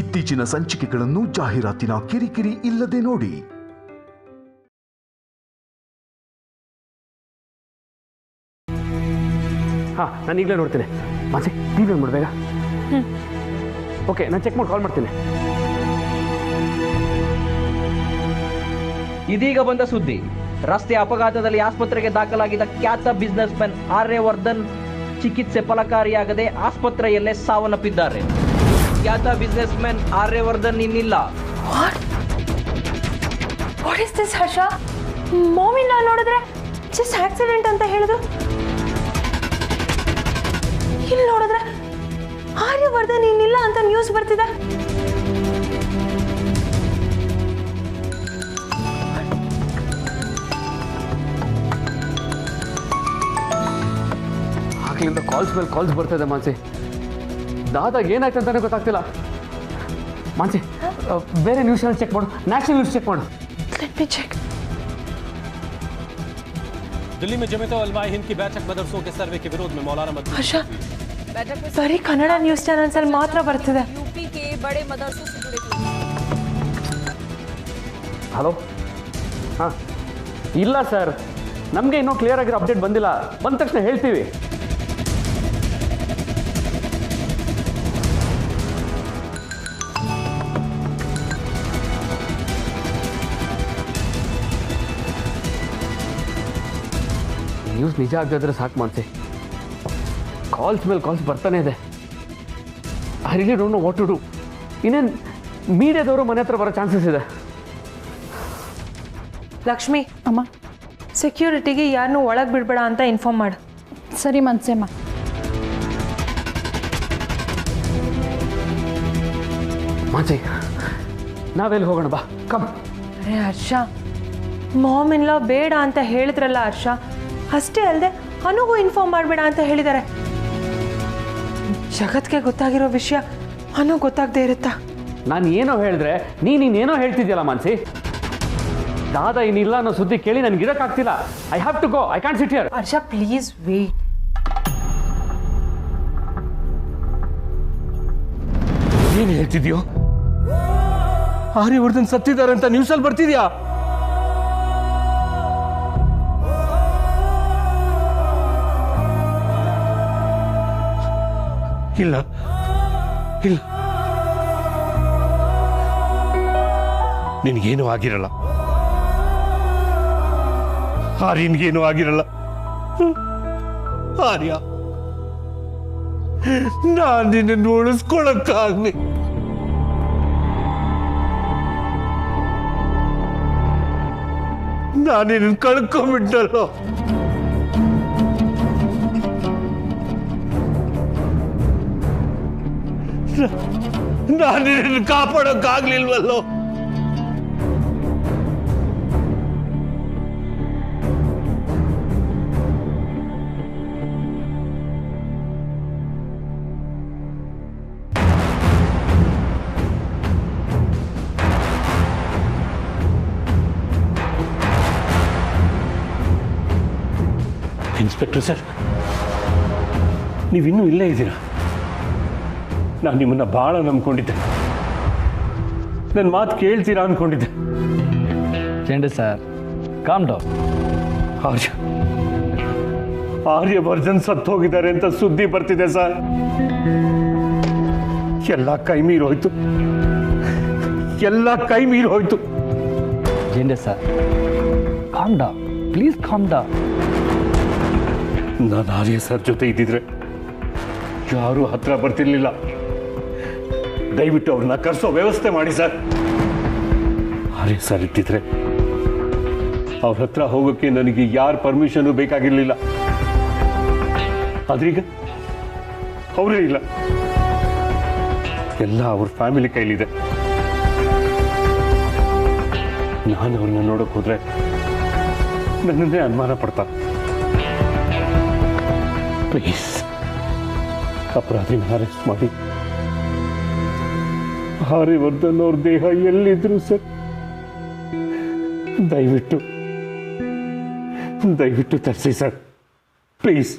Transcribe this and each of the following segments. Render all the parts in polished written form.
ಇತ್ತೀಚಿನ ಸಂಚಿಕೆಗಳನ್ನು ಜಾಹೀರಾತಿನ ಕಿರಿಕಿರಿ ಇಲ್ಲದೆ ನೋಡಿ. ನಾನು ಈಗಲೇ ನೋಡ್ತೀನಿ. ಮಾನ್ಸಿ ಟಿವಿ ಆನ್ ಮಾಡಬೇಗ. ಓಕೆ, ನಾನು ಚೆಕ್ ಮಾಡಿ ಕಾಲ್ ಮಾಡ್ತೀನಿ. ಇದೀಗ ಬಂದ ಸುದ್ದಿ. ರಸ್ತೆ ಅಪಘಾತದಲ್ಲಿ ಆಸ್ಪತ್ರೆಗೆ ದಾಖಲಾಗಿದ್ದ ಖ್ಯಾತ ಬಿಸಿನೆಸ್ ಮ್ಯಾನ್ ಆರ್ಯವರ್ಧನ್ ಚಿಕಿತ್ಸೆ ಫಲಕಾರಿಯಾಗದೆ ಆಸ್ಪತ್ರೆಯಲ್ಲೇ ಸಾವನ್ನಪ್ಪಿದ್ದಾರೆ. ಖ್ಯಾತ ಬಿಸಿನೆಸ್ ಮ್ಯಾನ್ ಆರ್ಯವರ್ಧನ್ ಇನ್ನಿಲ್ಲ. ವಾಟ್ ಇಸ್ ದಿಸ್ ಹರ್ಷ? ಮಾಮಿನ ನೋಡಿದ್ರೆ ಜಸ್ಟ್ ಆಕ್ಸಿಡೆಂಟ್ ಅಂತ ಹೇಳಿದ್ರು, ಇಲ್ಲಿ ನೋಡಿದ್ರೆ ಆರ್ಯವರ್ಧನ್ ಇನ್ನಿಲ್ಲ ಅಂತ ನ್ಯೂಸ್ ಬರ್ತಿದೆ. ಆಗ್ಲಿಂದ ಕಾಲ್ಸ್ ಮೇಲೆ ಕಾಲ್ಸ್ ಬರ್ತಾಯಿದೆ ಮಾನ್ಸಿ. ದಾದಾಗ ಏನಾಯ್ತು ಅಂತಾನೆ ಗೊತ್ತಾಗ್ತಿಲ್ಲ. ಮಾನ್ಸಿ ಬೇರೆ ನ್ಯೂಸ್ ಚಾನಲ್ ಚೆಕ್ ಮಾಡು, ನ್ಯಾಷನಲ್ ನ್ಯೂಸ್ ಚೆಕ್ ಮಾಡು. Let me check. दिल्ली में जमीयत उलमाए हिंद की बैठक मदरसों के सर्वे के विरोध में मौलाना मदनी हर्ष, बड़ी कन्नड़ न्यूज़ चैनल्स ಅಲ್ಲಿ ಮಾತ್ರ ಬರ್ತಿದೆ. यूपी के बड़े मदरसों से जुड़े ಹಲೋ, ಹಾಂ ಇಲ್ಲ ಸರ್, ನಮಗೆ ಇನ್ನೂ ಕ್ಲಿಯರ್ ಆಗಿರೋ ಅಪ್ಡೇಟ್ ಬಂದಿಲ್ಲ. ಬಂದ ತಕ್ಷಣ ಹೇಳ್ತೀವಿ. ನ್ಯೂಸ್ ನಿಜ ಆಗದಿದ್ರೆ ಸಾಕು ಮಾನ್ಸಿ. ಕಾಲ್ಸ್ ಮೇಲೆ ಕಾಲ್ಸ್ ಬರ್ತಾನೆ ಇದೆ. I really don't know what to do. ಇನ್ನೇನು ಮೀಡಿಯಾದವರು ಮನೆ ಹತ್ರ ಬರೋ ಚಾನ್ಸಸ್ ಇದೆ. ಲಕ್ಷ್ಮಿ ಅಮ್ಮ, ಸೆಕ್ಯೂರಿಟಿಗೆ ಯಾರನ್ನೂ ಒಳಗೆ ಬಿಡಬೇಡ ಅಂತ ಇನ್ಫಾರ್ಮ್ ಮಾಡು. ಸರಿ ಮನ್ಸಮ್ಮ. ಮಾನ್ಸಿ ನಾವೆಲ್ಲಿ ಹೋಗೋಣ, ಬಾ ಕಮ್. ಅರೆ ಹರ್ಷ, ಮಾಮ್ ಇನ್ ಲಾ ಬೇಡ ಅಂತ ಹೇಳಿದ್ರಲ್ಲ ಹರ್ಷ. ಅಷ್ಟೇ ಅಲ್ಲದೆ ಅನುಗೂ ಇನ್ಫಾರ್ಮ್ ಮಾಡಬೇಡ ಅಂತ ಹೇಳಿದ್ದಾರೆ. ಜಗತ್ಗೆ ಗೊತ್ತಾಗಿರೋ ವಿಷಯ ಅನು ಗೊತ್ತಾಗದೆ ಇರುತ್ತಾ? ನಾನು ಏನೋ ಹೇಳಿದ್ರೆ ನೀನೇನೋ ಹೇಳ್ತಿದ್ಯಲ್ಲ ಮಾನ್ಸಿ. ದಾದಾ ಇನ್ನಿಲ್ಲ ಅನ್ನೋ ಸುದ್ದಿ ಕೇಳಿ ನನಗೆ ಇರೋಕ್ಕಾಗ್ತಿಲ್ಲ. I have to go, I can sit here. Harsha please wait. ಏನು ಹೇಳ್ತಿದ್ಯೋ? ಆರ್ಯವರ್ಧನ್ ಸತ್ತಿದ್ದಾರೆ ಅಂತ ನ್ಯೂಸಲ್ಲಿ ಬರ್ತಿದ್ಯಾ? ಇಲ್ಲ ಇಲ್ಲ, ನಿನಗೇನು ಆಗಿರಲ್ಲ. ಆರ್ಯನ್ಗೇನು ಆಗಿರಲ್ಲ. ಆರ್ಯ, ನಾನು ನಿನ್ನನ್ನು ಉಳಿಸ್ಕೊಳಕ್ಕಾಗ್ಲಿ. ನಾನು ನಿನ್ನನ್ನು ಕಳ್ಕೊಂಡ್ಬಿಟ್ಟಲ್ಲ. ನಾನು ನಿನ್ನನ್ನು ಕಾಪಾಡೋಕ್ಕಾಗ್ಲಿಲ್ವಲ್ಲೋ. ಇನ್ಸ್ಪೆಕ್ಟರ್ ಸರ್, ನೀವಿನ್ನೂ ಇಲ್ಲೇ ಇದ್ದೀರಾ? ನಾನು ನಿಮ್ಮನ್ನು ಭಾಳ ನಂಬ್ಕೊಂಡಿದ್ದೆ. ನನ್ನ ಮಾತು ಕೇಳ್ತೀರಾ ಅಂದ್ಕೊಂಡಿದ್ದೆ. ಚಂಡು ಸರ್, ಕಾಮ್ ಡೌನ್. ಆರ್ಯವರ್ಧನ್ ಸತ್ತು ಹೋಗಿದ್ದಾರೆ ಅಂತ ಸುದ್ದಿ ಬರ್ತಿದೆ ಸರ್. ಎಲ್ಲ ಕೈ ಮೀರೋಯ್ತು, ಎಲ್ಲ ಕೈ ಮೀರೋಯ್ತು. ಚಂಡು sir, calm down, please calm down. ನಾನು ಆರ್ಯ ಸರ್ ಜೊತೆ ಇದ್ದಿದ್ರೆ ಯಾರೂ ಹತ್ರ ಬರ್ತಿರ್ಲಿಲ್ಲ. ದಯವಿಟ್ಟು ಅವ್ರನ್ನ ಕರೆಸೋ ವ್ಯವಸ್ಥೆ ಮಾಡಿ ಸರ್. ಆರ್ಯ ಸರ್ ಇದ್ದಿದ್ರೆ ಅವ್ರ ಹತ್ರ ಹೋಗೋಕ್ಕೆ ನನಗೆ ಯಾರ ಪರ್ಮಿಷನ್ ಬೇಕಾಗಿರ್ಲಿಲ್ಲ. ಆದ್ರೀಗ ಅವರೇ ಇಲ್ಲ, ಎಲ್ಲ ಅವ್ರ ಫ್ಯಾಮಿಲಿ ಕೈಲಿದೆ. ನಾನು ಅವ್ರನ್ನ ನೋಡೋಕೆ ಹೋದ್ರೆ ನನ್ನನ್ನೇ ಅನುಮಾನ ಪಡ್ತಾರೆ. ಪ್ಲೀಸ್ ಅಪರಾಧಿನ ಅರೆಸ್ಟ್ ಮಾಡಿ ಆರ್ಯವರ್ಧನ್ ಅವ್ರ ದೇಹ ಎಲ್ಲಿದ್ರು ಸರ್ ದಯವಿಟ್ಟು ತರಿಸಿ ಸರ್. Please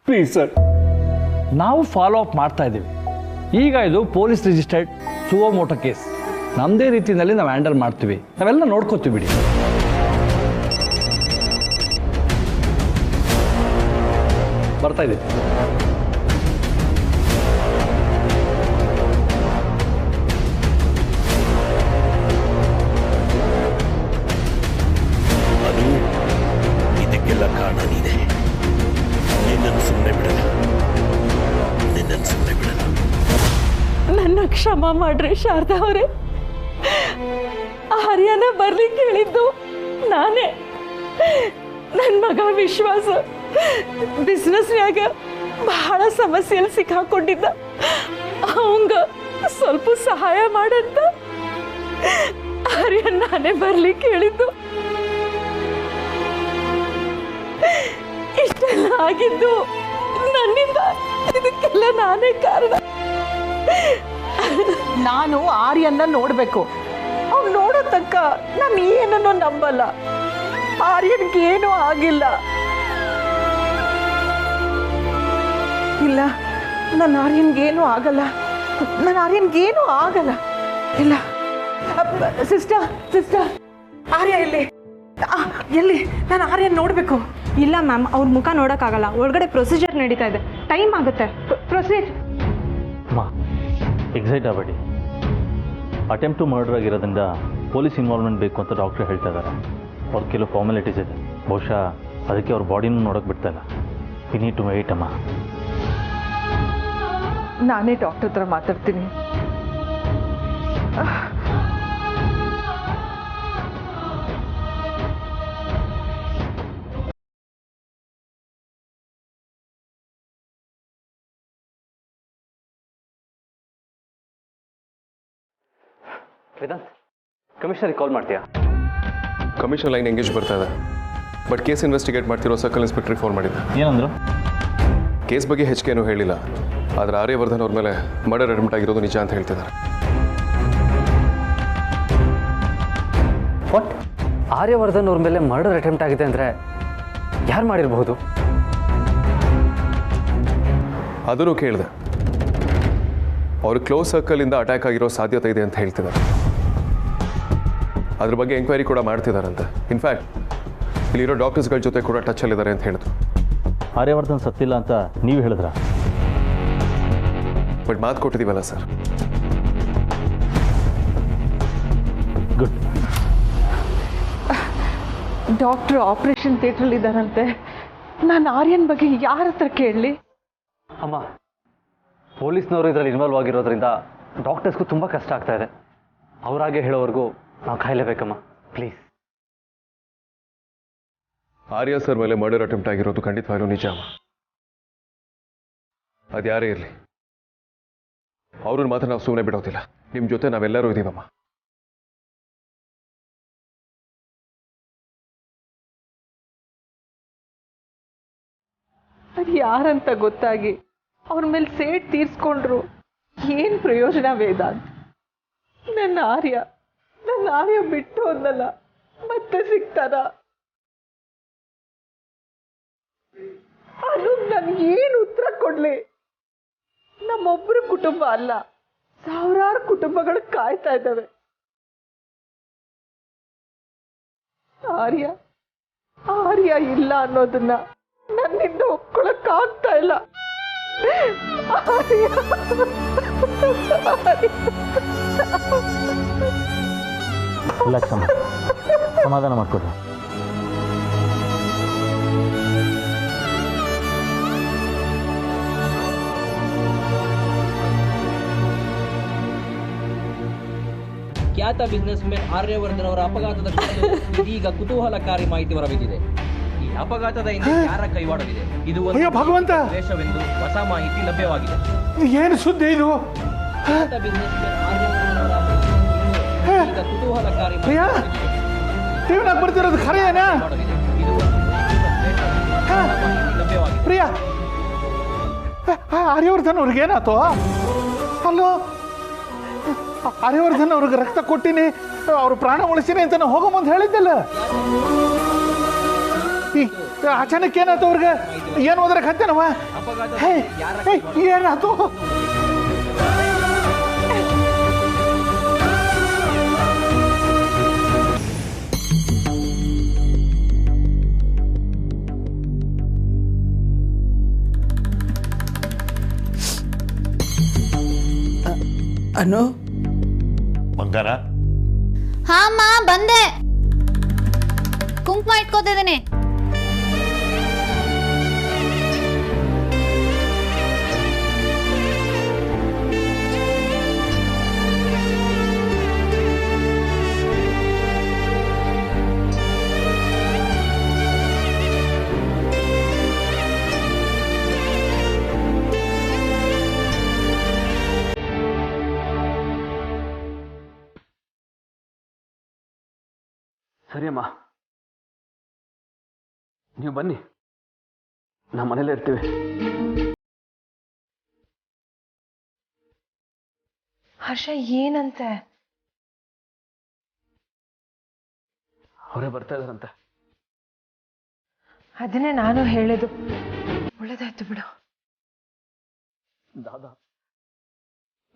please sir. ನಾವು ಫಾಲೋ ಅಪ್ ಮಾಡ್ತಾ ಇದ್ದೀವಿ. ಈಗ ಇದು ಪೊಲೀಸ್ ರಿಜಿಸ್ಟರ್ಡ್ ಸುವೋ ಮೋಟೋ ಕೇಸ್ ನಮ್ಮದೇ ರೀತಿಯಲ್ಲಿ ನಾವು ಹ್ಯಾಂಡಲ್ ಮಾಡ್ತೀವಿ, ನಾವೆಲ್ಲ ನೋಡ್ಕೋತೀವಿ ಬಿಡಿ. ಬರ್ತಾ ಇದೆ. ಅದು ಇದಕ್ಕೆಲ್ಲ ಕಾರಣ ನೀನೆ. ನಿನ್ನನ್ನು ಸುಮ್ಮನೆ ಬಿಡಲ್ಲ, ನಿನ್ನನ್ನು ಸುಮ್ಮನೆ ಬಿಡಲ್ಲ. ನನ್ನ ಕ್ಷಮ ಮಾಡ್ರಿ ಶಾರದಾ ಅವರೇ. ಆರ್ಯನ ಬರ್ಲಿಕ್ಕೆ ಹೇಳಿದ್ದು ನಾನೇ. ನನ್ನ ಮಗ ವಿಶ್ವಾಸ ಬಿಸ್ನೆಸ್ನ್ಯಾಗ ಬಹಳ ಸಮಸ್ಯೆಯಲ್ಲಿ ಸಿಕ್ಕಾಕೊಂಡಿದ್ದ. ಅವಂಗ ಸ್ವಲ್ಪ ಸಹಾಯ ಮಾಡಂತ ಆರ್ಯನ್ ನಾನೇ ಬರ್ಲಿಕ್ಕೆ ಹೇಳಿದ್ದು. ಇಷ್ಟೆಲ್ಲ ಆಗಿದ್ದು ನನ್ನಿಂದ. ಇದಕ್ಕೆಲ್ಲ ನಾನೇ ಕಾರಣ. ನಾನು ಆರ್ಯನ್ನ ನೋಡ್ಬೇಕು. ಅವ್ನು ನೋಡೋ ತನಕ ನಾನು ಏನನ್ನೋ ನಂಬಲ್ಲ. ಆರ್ಯನ್ಗೇನೂ ಆಗಿಲ್ಲ. ಇಲ್ಲ, ನನ್ನ ಆರ್ಯನ್ಗೇನೂ ಆಗಲ್ಲ. ನನ್ನ ಆರ್ಯನ್ಗೇನೂ ಆಗಲ್ಲ. ಇಲ್ಲ ಸಿಸ್ಟರ್, ಆರ್ಯ ಎಲ್ಲಿ? ನಾನು ಆರ್ಯನ್ ನೋಡಬೇಕು. ಇಲ್ಲ ಮ್ಯಾಮ್, ಅವ್ರ ಮುಖ ನೋಡೋಕ್ಕಾಗಲ್ಲ. ಒಳಗಡೆ ಪ್ರೊಸೀಜರ್ ನಡೀತಾ ಇದೆ, ಟೈಮ್ ಆಗುತ್ತೆ. ಪ್ರೊಸೀಜರ್ ಎಕ್ಸೈಟ್ ಆಗಬೇಡಿ. ಅಟೆಂಪ್ಟ್ ಟು ಮರ್ಡರ್ ಆಗಿರೋದ್ರಿಂದ ಪೊಲೀಸ್ ಇನ್ವಾಲ್ವ್ಮೆಂಟ್ ಬೇಕು ಅಂತ ಡಾಕ್ಟ್ರು ಹೇಳ್ತಾ ಇದ್ದಾರೆ. ಅವ್ರ ಕೆಲವು ಫಾರ್ಮಾಲಿಟೀಸ್ ಇದೆ, ಬಹುಶಃ ಅದಕ್ಕೆ ಅವ್ರ ಬಾಡಿನೂ ನೋಡೋಕೆ ಬಿಡ್ತಾ ಇಲ್ಲ. ವಿ ನೀಡ್ ಟು ವೇಟ್ ಅಮ್ಮ. ನಾನೇ ಡಾಕ್ಟರ್ ಹತ್ರ ಮಾತಾಡ್ತೀನಿ. ವೇದಾಂತ್, ಕಮಿಷನರಿಗೆ ಕಾಲ್ ಮಾಡ್ತೀಯಾ? ಕಮಿಷನ್ ಲೈನ್ ಎಂಗೇಜ್ ಬರ್ತಾ ಇದೆ, ಬಟ್ ಕೇಸ್ ಇನ್ವೆಸ್ಟಿಗೇಟ್ ಮಾಡ್ತಿರೋ ಸರ್ಕಲ್ ಇನ್ಸ್ಪೆಕ್ಟ್ರಿಗೆ ಫೋನ್ ಮಾಡಿದ್ದೆ. ಏನಂದ್ರು? ಕೇಸ್ ಬಗ್ಗೆ ಹೆಚ್ಚಿಗೇನೂ ಹೇಳಿಲ್ಲ, ಆದರೆ ಆರ್ಯವರ್ಧನ್ ಅವ್ರ ಮೇಲೆ ಮರ್ಡರ್ ಅಟೆಂಪ್ಟ್ ಆಗಿರೋದು ನಿಜ ಅಂತ ಹೇಳ್ತಿದ್ದಾರೆ. ವಾಟ್? ಆರ್ಯವರ್ಧನ್ ಅವ್ರ ಮೇಲೆ ಮರ್ಡರ್ ಅಟೆಂಪ್ಟ್ ಆಗಿದೆ ಅಂದರೆ ಯಾರು ಮಾಡಿರಬಹುದು? ಅದನ್ನು ಕೇಳಿದೆ. ಅವರು ಕ್ಲೋಸ್ ಸರ್ಕಲಿಂದ ಅಟ್ಯಾಕ್ ಆಗಿರೋ ಸಾಧ್ಯತೆ ಇದೆ ಅಂತ ಹೇಳ್ತಿದ್ದಾರೆ. ಅದ್ರ ಬಗ್ಗೆ ಎಂಕ್ವೈರಿ ಕೂಡ ಮಾಡ್ತಿದ್ದಾರಂತೆ. ಇನ್ಫ್ಯಾಕ್ಟ್ ಇಲ್ಲಿರೋ ಡಾಕ್ಟರ್ಸ್ಗಳ ಜೊತೆ ಕೂಡ ಟಚಲ್ಲಿದ್ದಾರೆ ಅಂತ ಹೇಳಿದ್ರು. ಆರ್ಯವರ್ಧನ್ ಸತ್ತಿಲ್ಲ ಅಂತ ನೀವು ಹೇಳಿದ್ರ? ಬಟ್ ಮಾತು ಕೊಟ್ಟಿದ್ದೀವಲ್ಲ ಸರ್. ಗುಡ್. ಡಾಕ್ಟ್ರು ಆಪರೇಷನ್ ಥಿಯೇಟ್ರಲ್ಲಿ ಇದ್ದಾರಂತೆ. ನಾನು ಆರ್ಯನ್ ಬಗ್ಗೆ ಯಾರ ಹತ್ರ ಕೇಳಲಿ? ಅಮ್ಮ, ಪೊಲೀಸ್ನವರು ಇದರಲ್ಲಿ ಇನ್ವಾಲ್ವ್ ಆಗಿರೋದ್ರಿಂದ ಡಾಕ್ಟರ್ಸ್ಗೂ ತುಂಬ ಕಷ್ಟ ಆಗ್ತಾ ಇದೆ. ಅವರಾಗೆ ಹೇಳೋವರೆಗೂ ನಾವು ಕಾಯಲೇಬೇಕಮ್ಮ, ಪ್ಲೀಸ್. ಆರ್ಯ ಸರ್ ಮೇಲೆ ಮರ್ಡರ್ ಅಟೆಂಪ್ಟ್ ಆಗಿರೋದು ಖಂಡಿತವಾಗ್ಲೂ ನಿಜ ಅಮ್ಮ. ಅದು ಯಾರೇ ಇರಲಿ, ಅವ್ರನ್ನ ಮಾತ್ರ ನಾವು ಸುಮ್ಮನೆ ಬಿಡೋದಿಲ್ಲ. ನಿಮ್ಮ ಜೊತೆ ನಾವೆಲ್ಲರೂ ಇದ್ದೀವಮ್ಮ. ಅದು ಯಾರಂತ ಗೊತ್ತಾಗಿ ಅವ್ರ ಮೇಲೆ ಸೇಡ್ ತೀರ್ಸ್ಕೊಂಡ್ರು ಏನು ಪ್ರಯೋಜನ ವೇದಾಂತ್? ನನ್ನ ಆರ್ಯ ಬಿಟ್ಟು ಹೋದ್ನಲ್ಲ, ಮತ್ತೆ ಸಿಗ್ತಾರ? ಅದು ನನ್ಗೇನು ಉತ್ತರ ಕೊಡ್ಲಿ? ನಮ್ಮೊಬ್ಬರು ಕುಟುಂಬ ಅಲ್ಲ, ಸಾವಿರಾರು ಕುಟುಂಬಗಳು ಕಾಯ್ತಾ ಇದ್ದಾವೆ. ಆರ್ಯ ಇಲ್ಲ ಅನ್ನೋದನ್ನ ನನ್ನಿಂದ ಒಪ್ಕೊಳಕ್ಕಾಗ್ತಾ ಇಲ್ಲ. ರಿಲ್ಯಾಕ್ಸ್ ಅಮ್ಮ, ಸಮಾಧಾನ ಮಾಡ್ಕೊಡ್ರಿ. ಖ್ಯಾತ ಬಿಸ್ನೆಸ್ ಮ್ಯಾನ್ ಆರ್ಯವರ್ಧನ್ ಅವರ ಅಪಘಾತದ ಕುರಿತು ಇದೀಗ ಕುತೂಹಲಕಾರಿ ಮಾಹಿತಿ ಹೊರಬಿದ್ದಿದೆ. ಈ ಅಪಘಾತದ ಹಿಂದೆ ಯಾರ ಕೈವಾಡವಿದೆ? ಇದು ಒಂದು ಭಗವಂತ ದ್ವೇಷವೆಂದು ಹೊಸ ಮಾಹಿತಿ ಲಭ್ಯವಾಗಿದೆ. ಏನು ಸುದ್ದಿ ಇದು? ಖ್ಯಾತ ಬಿಸ್ನೆಸ್ ಮ್ಯಾನ್ ಆರ್ಯವರ್ಧನ್ ಅವರ ಈಗ ಕುತೂಹಲಕಾರಿ ಟಿವಿನಾಗ ಬರ್ತಿರೋದು ಖರೇನಾ? ಇದು ಒಂದು ಮಾಹಿತಿ ಲಭ್ಯವಾಗಿದೆ. ಪ್ರಿಯಾ, ಆರ್ಯವರ್ಧನ್ ಅವ್ರಿಗೆ ಏನಾಯ್ತು? ಅಲ್ಲೋ, ಆರ್ಯವರ್ಧನ್ ಅವ್ರಿಗೆ ರಕ್ತ ಕೊಟ್ಟಿನಿ, ಅವ್ರು ಪ್ರಾಣ ಉಳಿಸಿನಿ ಅಂತ ನಾವು ಹೋಗೋ ಮುಂದೆ ಹೇಳಿದ್ದಲ್ಲ. ಅಚಾನಕ್ ಏನಾಯ್ತು ಅವ್ರಿಗೆ? ಏನು ಹೋದ್ರೆ ಹತ್ತೇನವ? ಏನಾಯ್ತು? ಅನು ಬಂಗಾರ ಹಾ ಅಮ್ಮ ಬಂದೆ. ಕುಂಕುಮ ಇಟ್ಕೋತಿದ್ದೀನಿ. ಸರಿ ಅಮ್ಮ, ನೀವು ಬನ್ನಿ, ನಮ್ಮ ಮನೇಲೇ ಇರ್ತೀವಿ. ಹರ್ಷ ಏನಂತೆ? ಅವರೇ ಬರ್ತಾ ಇದಾರಂತೆ. ಅದನ್ನೇ ನಾನು ಹೇಳಿದ್ದು. ಒಳ್ಳೇದಾಯ್ತು ಬಿಡು.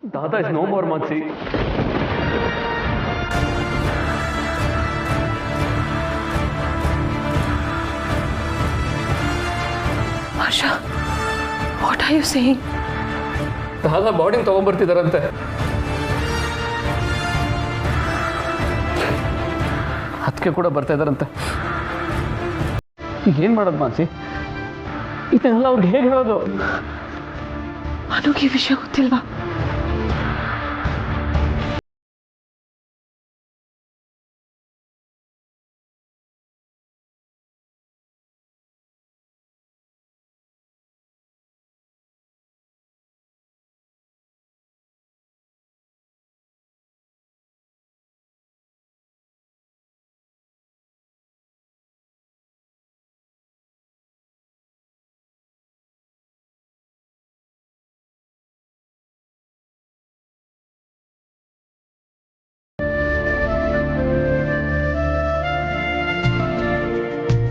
Dada is no more Mansi. Harsha, what are you saying? Dada ಬಾಡಿನ ತಗೊಂಡ್ಬರ್ತಿದಾರಂತೆ. ಅದಕ್ಕೆ ಕೂಡ ಬರ್ತಾ ಇದಾರಂತೆ. ಈಗ ಏನ್ ಮಾಡೋದು ಮಾನ್ಸಿ? ಇದನ್ನೆಲ್ಲ ಅವ್ರಿಗೆ ಹೇಗೆ ಹೇಳೋದು? ಅನುಗೆ ಈ ವಿಷಯ ಗೊತ್ತಿಲ್ವಾ?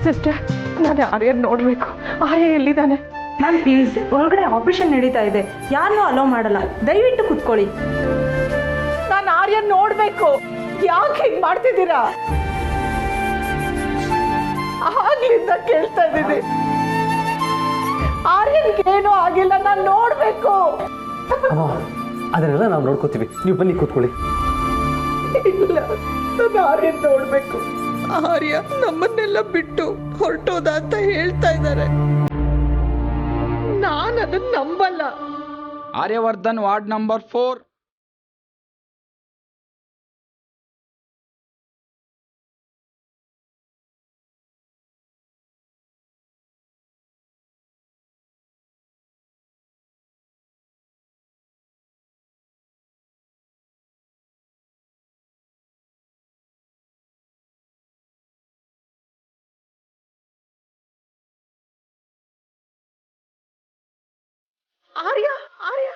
ಸಿಸ್ಟರ್, ನಾನು ಆರ್ಯನ್ ನೋಡಬೇಕು. ಆರ್ಯ ಎಲ್ಲಿದ್ದಾನೆ? ಮ್ಯಾಮ್ ಪ್ಲೀಸ್, ಒಳಗಡೆ ಆಪರೇಷನ್ ನಡೀತಾ ಇದೆ, ಯಾರನ್ನೂ ಅಲೋ ಮಾಡಲ್ಲ, ದಯವಿಟ್ಟು ಕುತ್ಕೊಳ್ಳಿ. ನಾನು ಆರ್ಯನ್ ನೋಡ್ಬೇಕು. ಯಾಕೆ ಹೀಗೆ ಮಾಡ್ತಿದ್ದೀರಾ? ಆಗ್ಲಿಂದ ಕೇಳ್ತಾ ಇದ್ದೀನಿ. ಆರ್ಯನ್ಗೆ ಏನೂ ಆಗಿಲ್ಲ, ನಾನು ನೋಡ್ಬೇಕು. ಅದನ್ನೆಲ್ಲ ನಾವು ನೋಡ್ಕೋತೀವಿ, ನೀವು ಬನ್ನಿ ಕೂತ್ಕೊಳ್ಳಿ. ಇಲ್ಲ, ನಾನು ಆರ್ಯನ್ ನೋಡ್ಬೇಕು. ಆರ್ಯ ನಮ್ಮನ್ನೆಲ್ಲ ಬಿಟ್ಟು ಹೊರಟೋದ ಅಂತ ಹೇಳ್ತಾ ಇದ್ದಾರೆ. ನಾನು ಅದನ್ನ ನಂಬಲ್ಲ. Aryavardhan ward number 4. ಆರ್ಯ, ಆರ್ಯ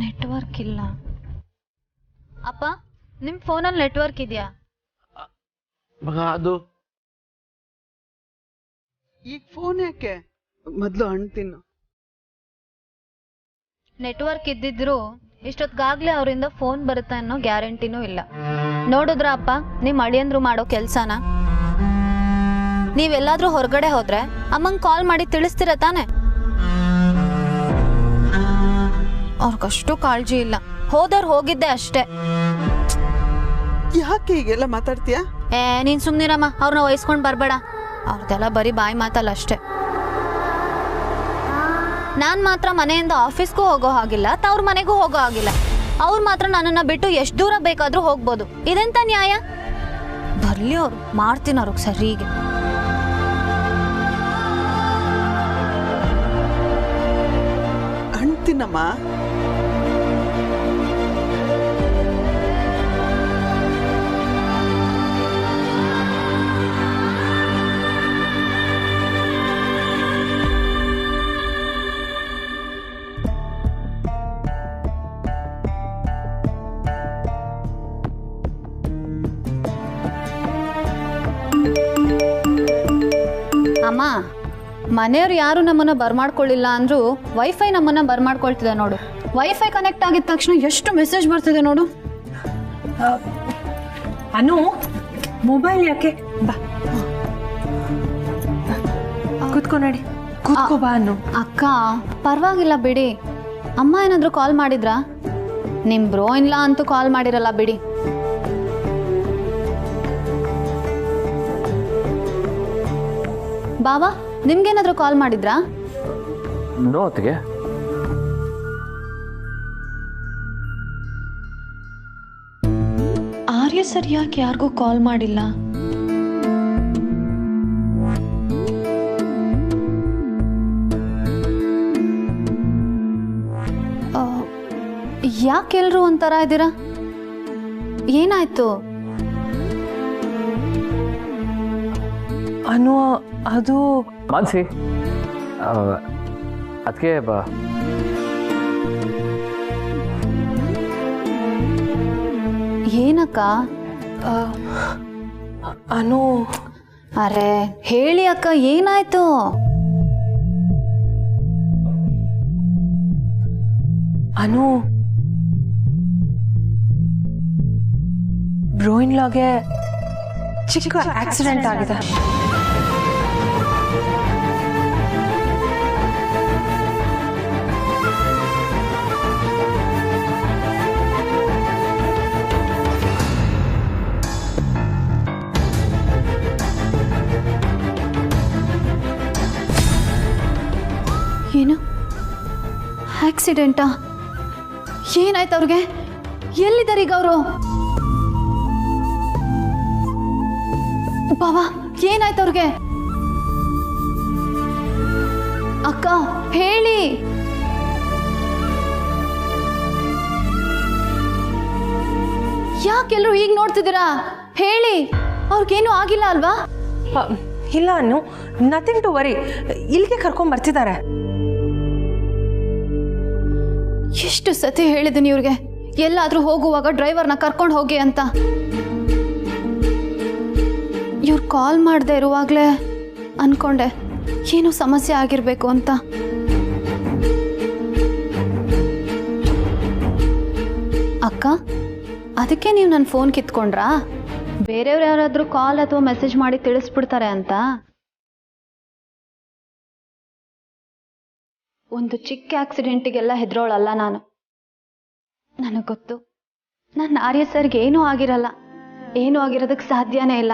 ನೆಟ್ವರ್ಕ್ ಇಲ್ಲ. ಅಪ್ಪ, ನಿಮ್ಮ ಫೋನಲ್ಲಿ ನೆಟ್ವರ್ಕ್ ಇದೆಯಾ? ಅದು ಈಗ ಫೋನ್ ಯಾಕೆ? ಮೊದಲು ಹಣ್ಣು ತಿನ್ನು. ನೆಟ್ವರ್ಕ್ ಇದ್ದಿದ್ರು ಇಷ್ಟೊತ್ತಿಗಾಗ್ಲೇ ಅವರಿಂದ ಫೋನ್ ಬರುತ್ತೆ ಅನ್ನೋ ಗ್ಯಾರಂಟಿನೂ ಇಲ್ಲ. ನೋಡಿದ್ರ ಅಪ್ಪ ನಿಮ್ಮ ಅಳಿಯಂದ್ರು ಮಾಡೋ ಕೆಲಸನ? ನೀವೆಲ್ಲಾದ್ರೂ ಹೊರಗಡೆ ಹೋದ್ರೆ ಅಮ್ಮಂಗೆ ಕಾಲ್ ಮಾಡಿ ತಿಳಿಸ್ತೀರ ತಾನೆ? ಅವ್ರಿಗಷ್ಟು ಕಾಳಜಿ ಇಲ್ಲ. ಹೋದವ್ರು ಹೋಗಿದ್ದೆ ಅಷ್ಟೇ. ಯಾಕೆ ಹೀಗೆಲ್ಲ ಮಾತಾಡ್ತೀಯಾ? ನೀನ್ ಸುಮ್ನಿರಮ್ಮ, ಅವ್ರನ್ನ ವಹಿಸ್ಕೊಂಡ್ ಬರ್ಬೇಡ. ಅವ್ರದೆಲ್ಲ ಬರೀ ಬಾಯಿ ಮಾತಲ್ಲ ಅಷ್ಟೇ. ನಾನ್ ಮಾತ್ರ ಮನೆಯಿಂದ ಆಫೀಸ್ಗೂ ಹೋಗೋ ಹಾಗಿಲ್ಲ, ತವ್ರ ಮನೆಗೂ ಹೋಗೋ ಹಾಗಿಲ್ಲ. ಅವ್ರು ಮಾತ್ರ ನನ್ನನ್ನ ಬಿಟ್ಟು ಎಷ್ಟು ದೂರ ಬೇಕಾದ್ರೂ ಹೋಗ್ಬೋದು. ಇದೆಂತ ನ್ಯಾಯ? ಬರ್ಲಿ ಅವ್ರು, ಮಾಡ್ತೀನಿ ಅವ್ರಿಗೆ ಸರಿಗೆ. ಅಂತೀನಮ್ಮ. ಅಮ್ಮ, ಮನೆಯವ್ರು ಯಾರು ನಮ್ಮನ್ನ ಬರ್ಮಾಡ್ಕೊಳ್ಳಿಲ್ಲ ಅಂದ್ರೂ ವೈಫೈ ನಮ್ಮನ್ನ ಬರ್ಮಾಡ್ಕೊಳ್ತಿದೆ ನೋಡು. ವೈಫೈ ಕನೆಕ್ಟ್ ಆಗಿದ ತಕ್ಷಣ ಎಷ್ಟು ಮೆಸೇಜ್ ಬರ್ತಿದೆ ನೋಡು. ಅನು, ಮೊಬೈಲ್ ಯಾಕೆ? ಬಾ ಕೂತ್ಕೊ ನಡಿ, ಕೂತ್ಕೋ ಬಾ ಅನು. ಅಕ್ಕ ಪರವಾಗಿಲ್ಲ ಬಿಡಿ. ಅಮ್ಮ ಏನಾದ್ರು ಕಾಲ್ ಮಾಡಿದ್ರಾ? ನಿಮ್ ಬ್ರೋ ಇಲ್ಲ ಅಂತೂ ಕಾಲ್ ಮಾಡಿರಲ್ಲ ಬಿಡಿ. ಬಾಬಾ ನಿಮ್ಗೇನಾದ್ರೂ ಕಾಲ್ ಮಾಡಿದ್ರಾ? ನೋ ಅತ್ತಿಗೆ. ಆರ್ಯ ಸರ್ ಯಾಕೆ ಯಾರಿಗೂ ಕಾಲ್ ಮಾಡಿಲ್ಲ? ಯಾಕೆಲ್ರು ಒಂಥರ ಇದ್ದೀರಾ? ಏನಾಯ್ತು? ಅನು, ಅದು ಮಾನ್ಸಿ, ಅದಕ್ಕೆ ಏನಕ್ಕ? ಅನು, ಅರೆ ಹೇಳಿ ಅಕ್ಕ, ಏನಾಯ್ತು? ಅನು, ಬ್ರೋಯಿನ್ಲಾಗೆ ಚಿಕ್ಕ ಆಕ್ಸಿಡೆಂಟ್ ಆಗಿದೆ. ಏನು ಆಕ್ಸಿಡೆಂಟಾ? ಏನಾಯ್ತು ಅವ್ರಿಗೆ? ಎಲ್ಲಿದ್ದಾರೆ ಈಗ ಅವರು? ಬಾವಾ ಏನಾಯ್ತು ಅವ್ರಿಗೆ? ಅಕ್ಕ ಹೇಳಿ. ಯಾಕೆಲ್ಲರೂ ಈಗ ನೋಡ್ತಿದ್ದೀರಾ? ಹೇಳಿ, ಅವ್ರಿಗೇನು ಆಗಿಲ್ಲ ಅಲ್ವಾ? ಇಲ್ಲ ಅನ್ನು, ನಥಿಂಗ್ ಟು ವರಿ. ಇಲ್ಲಿಗೆ ಕರ್ಕೊಂಡ್ ಬರ್ತಿದ್ದಾರೆ. ಎಷ್ಟು ಸತಿ ಹೇಳಿದ್ದೀನಿ ಇವ್ರಿಗೆ, ಎಲ್ಲಾದ್ರೂ ಹೋಗುವಾಗ ಡ್ರೈವರ್ನ ಕರ್ಕೊಂಡು ಹೋಗಿ ಅಂತ. ಇವ್ರು ಕಾಲ್ ಮಾಡದೆ ಇರುವಾಗಲೇ ಅನ್ಕೊಂಡೆ ಏನೋ ಸಮಸ್ಯೆ ಆಗಿರ್ಬೇಕು ಅಂತ. ಅಕ್ಕ, ಅದಕ್ಕೆ ನೀವು ನನ್ನ ಫೋನ್ ಕಿತ್ಕೊಂಡ್ರಾ? ಬೇರೆಯವ್ರು ಯಾರಾದರೂ ಕಾಲ್ ಅಥವಾ ಮೆಸೇಜ್ ಮಾಡಿ ತಿಳಿಸ್ಬಿಡ್ತಾರೆ ಅಂತ. ಒಂದು ಚಿಕ್ಕ ಆಕ್ಸಿಡೆಂಟಿಗೆಲ್ಲ ಹೆದರೋಳಲ್ಲ ನಾನು. ನನಗೆ ಗೊತ್ತು, ನನ್ನ ಆರ್ಯ ಸರ್ಗೆ ಏನೂ ಆಗಿರಲ್ಲ. ಏನೂ ಆಗಿರೋದಕ್ಕೆ ಸಾಧ್ಯನೇ ಇಲ್ಲ.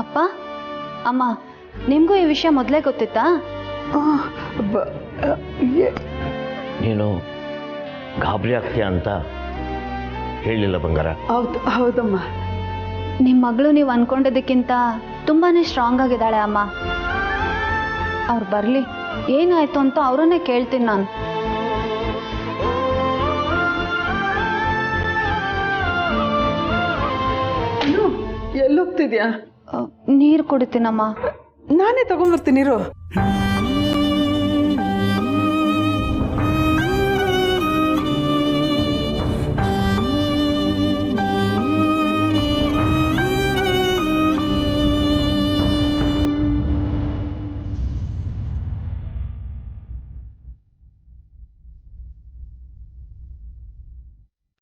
ಅಪ್ಪ, ಅಮ್ಮ, ನಿಮಗೂ ಈ ವಿಷಯ ಮೊದಲೇ ಗೊತ್ತಿತ್ತಾ? ನೀನು ಗಾಬರಿ ಆಗ್ತೀಯ ಅಂತ ಹೇಳಿಲ್ಲ ಬಂಗಾರ. ಹೌದಮ್ಮ. ನಿಮ್ಮ ಮಗಳು ನೀವು ಅನ್ಕೊಂಡಿದ್ದಕ್ಕಿಂತ ತುಂಬಾನೇ ಸ್ಟ್ರಾಂಗ್ ಆಗಿದ್ದಾಳೆ ಅಮ್ಮ. ಅವ್ರು ಬರಲಿ, ಏನಾಯ್ತು ಅಂತ ಅವರನ್ನೇ ಕೇಳ್ತೀನಿ ನಾನು. ಎಲ್ಲೋಗ್ತಿದ್ಯಾ? ನೀರು ಕುಡಿತೀನಮ್ಮ. ನಾನೇ ತಗೊಂಡ್ಬರ್ತೀನಿ.